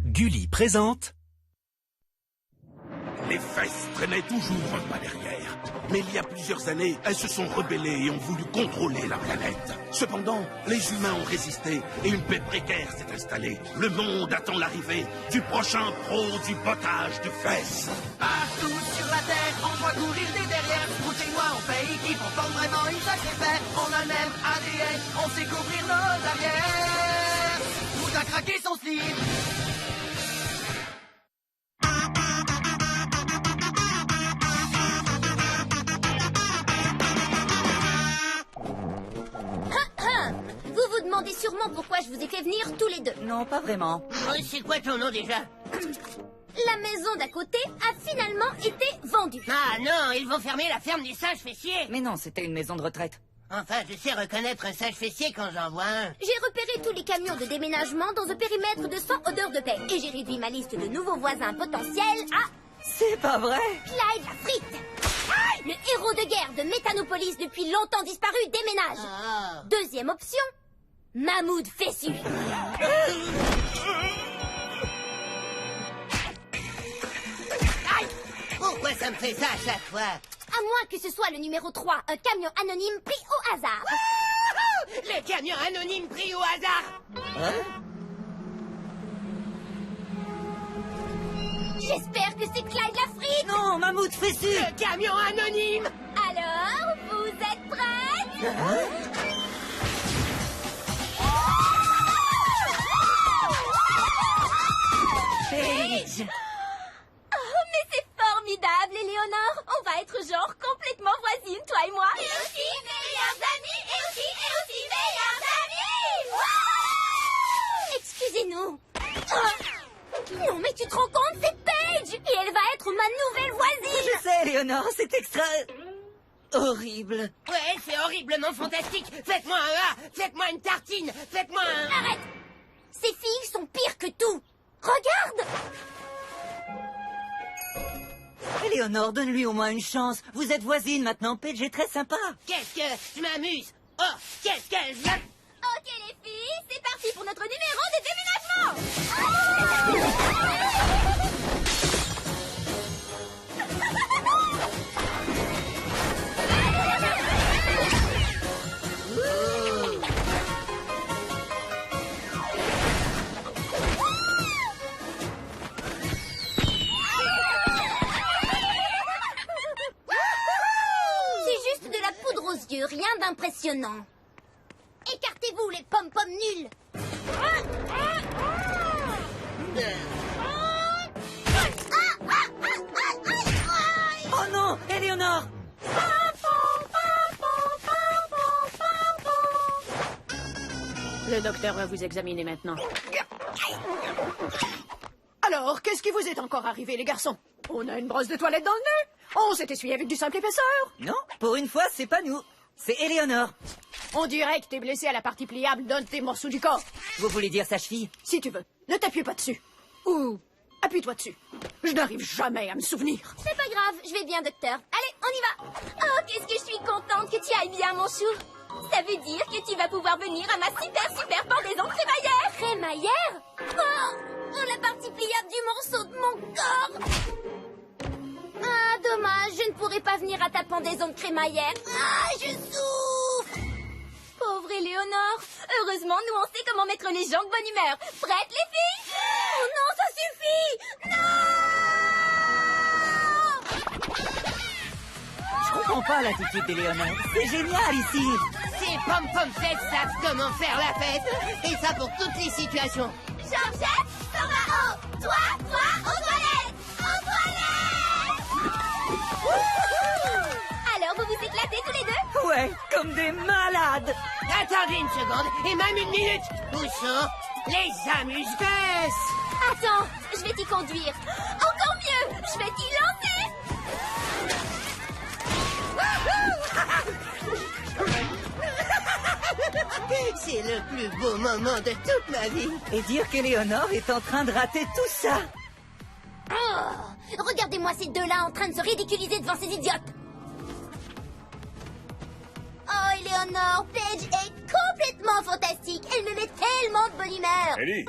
Gulli présente... Les fesses traînaient toujours un pas derrière. Mais il y a plusieurs années, elles se sont rebellées et ont voulu contrôler la planète. Cependant, les humains ont résisté et une paix précaire s'est installée. Le monde attend l'arrivée du prochain pro du potage de fesses. Partout sur la terre, on voit courir des derrières. Vous et moi, on fait équipe, on forme vraiment une sacrée paire. On a le même ADN, on sait couvrir nos arrières. Vous a craqué son slip. Vous vous demandez sûrement pourquoi je vous ai fait venir tous les deux. Non, pas vraiment. C'est quoi ton nom déjà? La maison d'à côté a finalement été vendue. Ah non, ils vont fermer la ferme du singe fessier. Mais non, c'était une maison de retraite. Enfin, je sais reconnaître un singe fessier quand j'en vois un. J'ai repéré tous les camions de déménagement dans un périmètre de 100 odeurs de paix. Et j'ai réduit ma liste de nouveaux voisins potentiels à... C'est pas vrai? Clyde la frite. Le héros de guerre de Méthanopolis depuis longtemps disparu déménage. Oh. Deuxième option, Mahmoud Fessu. Aïe! Pourquoi ça me fait ça à chaque fois? À moins que ce soit le numéro 3, un camion anonyme pris au hasard. Wouhou! Les camions anonymes pris au hasard. J'espère que c'est Clyde la frite. Non, Mammouth Fessu! Le camion anonyme. Alors, vous êtes prêts? Paige! Oh, mais c'est formidable, Éléonore. On va être genre complètement voisines, toi et moi. Et aussi meilleurs amis, et aussi meilleurs amis. Excusez-nous. Non, mais tu te rends compte, c'est Paige. Et elle va être ma nouvelle voisine. Je sais, Léonore, c'est extra... horrible. Ouais, c'est horriblement fantastique. Faites-moi un A, faites-moi une tartine, faites-moi un... Arrête. Ces filles sont pires que tout. Regarde. Léonore, donne-lui au moins une chance. Vous êtes voisine maintenant, Paige est très sympa. Qu'est-ce que... Je m'amuse. Oh, qu'est-ce que je... Ok, les filles, c'est parti pour notre numéro de déménagement. C'est juste de la poudre aux yeux, rien d'impressionnant. Écartez-vous, les pom-pom nuls. Oh non, Éléonore! Le docteur va vous examiner maintenant. Alors, qu'est-ce qui vous est encore arrivé, les garçons? On a une brosse de toilette dans le nez? On s'est essuyé avec du simple épaisseur? Non, pour une fois, c'est pas nous. C'est Éléonore. On dirait que t'es blessé à la partie pliable d'un de tes morceaux du corps. Vous voulez dire sa cheville? Si tu veux, ne t'appuie pas dessus. Ou appuie-toi dessus. Je n'arrive jamais à me souvenir. C'est pas grave, je vais bien, docteur. Allez, on y va. Oh, qu'est-ce que je suis contente que tu ailles bien, mon chou. Ça veut dire que tu vas pouvoir venir à ma super pendaison crémaillère. Crémaillère? Oh, la partie pliable du morceau de mon corps. Ah, dommage, je ne pourrai pas venir à ta pendaison de crémaillère. Ah, je souffre. Pauvre Éléonore. Heureusement, nous, on sait comment mettre les gens de bonne humeur. Prêtes, les filles? Oh non, ça suffit. Non! Je comprends pas l'attitude d'Éléonore. C'est génial ici. Ces pom-pom-fesses savent comment faire la fête. Et ça pour toutes les situations. Georgette, s'en va haut. Toi, aux toilettes. Aux toilettes. Alors, vous vous éclatez tous les deux? Ouais, comme des malades. Attendez une seconde, et même une minute. Où sont les amuse-fesses? Attends, je vais t'y conduire. Encore mieux, je vais t'y lancer. C'est le plus beau moment de toute ma vie. Et dire qu'Éléonore est en train de rater tout ça. Oh, regardez-moi ces deux-là en train de se ridiculiser devant ces idiotes. Oh, Éléonore, Paige est complètement fantastique. Elle me met tellement de bonne primaire. Ellie,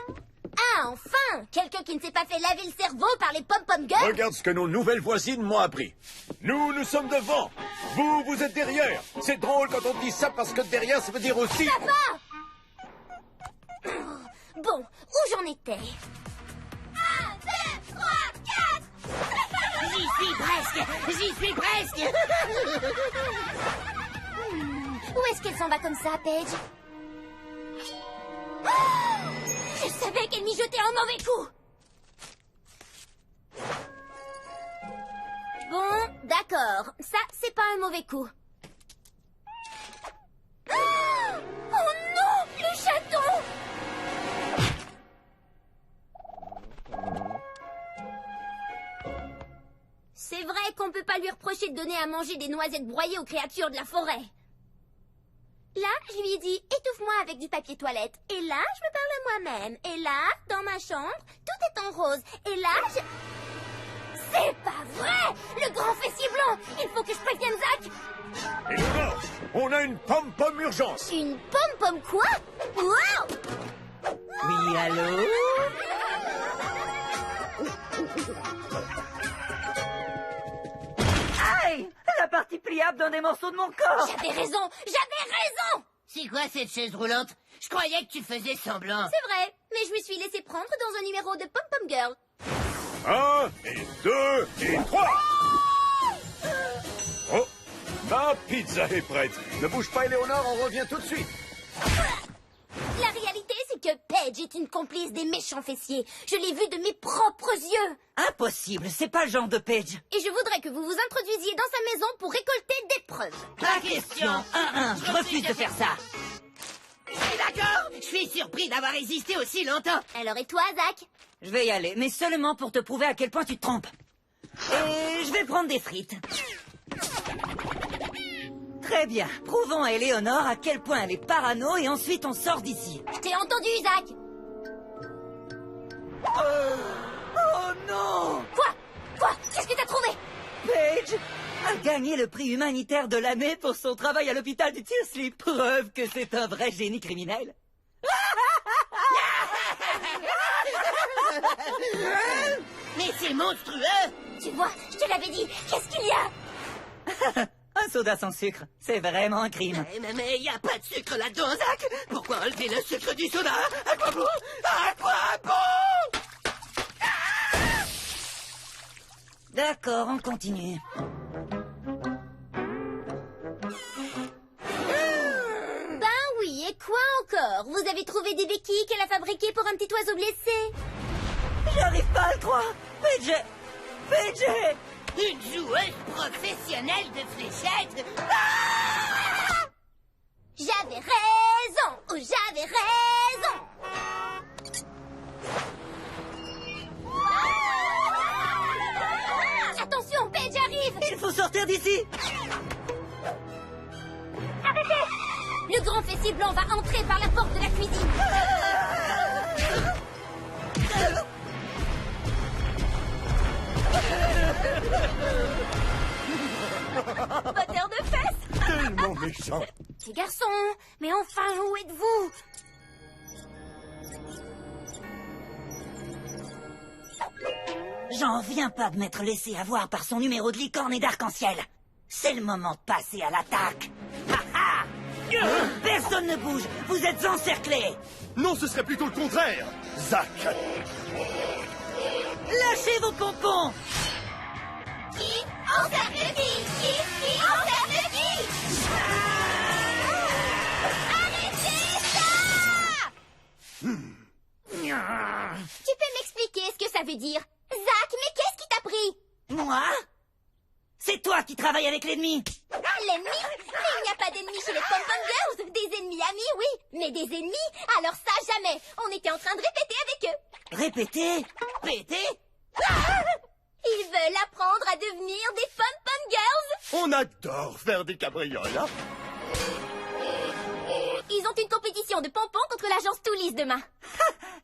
Ah, enfin! Quelqu'un qui ne s'est pas fait laver le cerveau par les pom-pom girls. regarde ce que nos nouvelles voisines m'ont appris. Nous sommes devant. Vous êtes derrière. C'est drôle quand on dit ça parce que derrière, ça veut dire aussi... Ça va! Bon, où j'en étais? 1, 2, 3, 4! J'y suis presque. Où est-ce qu'elle s'en va comme ça, Paige? Ah, je savais qu'elle m'y jetait un mauvais coup. Bon, d'accord. Ça, c'est pas un mauvais coup. Ah, oh non, le chaton! C'est vrai qu'on peut pas lui reprocher de donner à manger des noisettes broyées aux créatures de la forêt. Là, je lui ai dit, étouffe-moi avec du papier toilette. Et là, je me parle à moi-même. Et là, dans ma chambre, tout est en rose. Et là, je... C'est pas vrai! Le grand fessier blanc! Il faut que je prévienne Zach! Eleanor, on a une pom-pom urgence. Une pom-pom quoi? Wow! Oui, allô? Aïe! La partie pliable dans des morceaux de mon corps! J'avais raison! J'avais raison! C'est quoi cette chaise roulante? Je croyais que tu faisais semblant. C'est vrai, mais je me suis laissé prendre dans un numéro de Pom-Pom Girl. 1, et 2, et 3. Oh, ma pizza est prête. Ne bouge pas, Eleanor, on revient tout de suite. La réalité, c'est que Paige est une complice des méchants fessiers. Je l'ai vue de mes propres yeux. Impossible, c'est pas le genre de Paige. Et je voudrais que vous vous introduisiez dans sa maison pour récolter des preuves. Pas question. Je refuse de faire ça. D'accord, je suis surpris d'avoir résisté aussi longtemps. Alors et toi, Zach? Je vais y aller, mais seulement pour te prouver à quel point tu te trompes. Et je vais prendre des frites. Très bien, prouvons à Eleanor à quel point elle est parano et ensuite on sort d'ici. Je t'ai entendu, Zach. Oh non! Quoi? Qu'est-ce que t'as trouvé? Paige a gagné le prix humanitaire de l'année pour son travail à l'hôpital du Tearsley. Preuve que c'est un vrai génie criminel. Mais c'est monstrueux. Tu vois, je te l'avais dit. Qu'est-ce qu'il y a? Un soda sans sucre, c'est vraiment un crime. Mais y a pas de sucre là-dedans, Zach. Pourquoi enlever le sucre du soda? À quoi bon? À quoi bon? D'accord, on continue. Ben oui, et quoi encore? Vous avez trouvé des béquilles qu'elle a fabriquées pour un petit oiseau blessé? J'arrive pas à le croire. Paige! Une joueuse professionnelle de fléchettes. J'avais raison! Oh, j'avais raison! Attention, Paige arrive! Il faut sortir d'ici. Arrêtez! Le grand fessier blanc va entrer par la porte de la cuisine. Moteur de fesses! Tellement méchant. Petit garçon, mais enfin, où êtes-vous? J'en viens pas de m'être laissé avoir par son numéro de licorne et d'arc-en-ciel. C'est le moment de passer à l'attaque. Personne ne bouge, vous êtes encerclés. Non, ce serait plutôt le contraire. Zach. Lâchez vos pompons. Qui encercle qui? Qui encercle qui? Arrêtez ça! Tu peux m'expliquer ce que ça veut dire? Zach, mais qu'est-ce qui t'a pris? Moi? C'est toi qui travailles avec l'ennemi. L'ennemi? Mais il n'y a pas d'ennemis chez les Pom-Pom Girls. Des ennemis amis, oui. Mais des ennemis? Alors ça, jamais. On était en train de répéter avec eux. Répétez. Pétez. Ils veulent apprendre à devenir des Pom-Pom Girls. On adore faire des cabrioles, hein? Ils ont une compétition de pompons contre l'agence Toulis demain.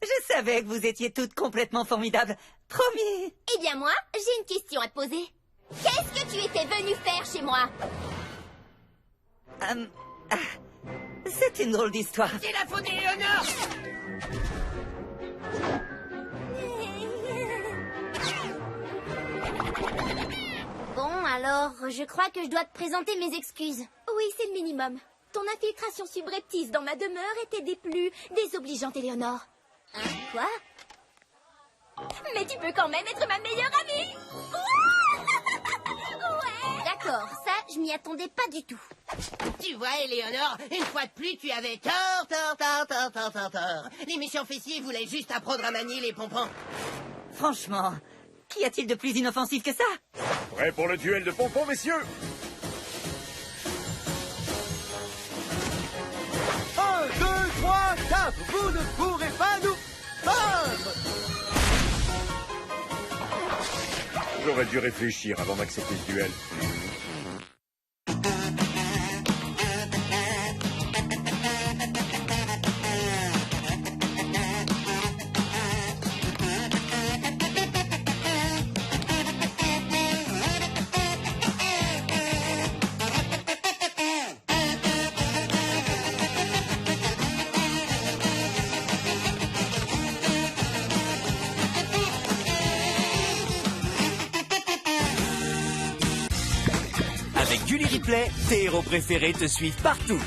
Je savais que vous étiez toutes complètement formidables. Promis. Eh bien moi, j'ai une question à te poser. Qu'est-ce que tu étais venu faire chez moi? C'est une drôle d'histoire. C'est la faute d'Eleanor. Alors, je crois que je dois te présenter mes excuses. Oui, c'est le minimum. Ton infiltration subreptice dans ma demeure était des plus désobligeantes, Éléonore. Hein, quoi? Mais tu peux quand même être ma meilleure amie. Ouais. D'accord, ça, je m'y attendais pas du tout. Tu vois, Éléonore, une fois de plus, tu avais tort. L'émission fessier voulait juste apprendre à manier les pompons. Franchement, qu'y a-t-il de plus inoffensif que ça? Prêt pour le duel de pompons, messieurs? 1, 2, 3, 4, vous ne pourrez pas nous vaincre. J'aurais dû réfléchir avant d'accepter ce duel. Avec Gulli Replay, tes héros préférés te suivent partout.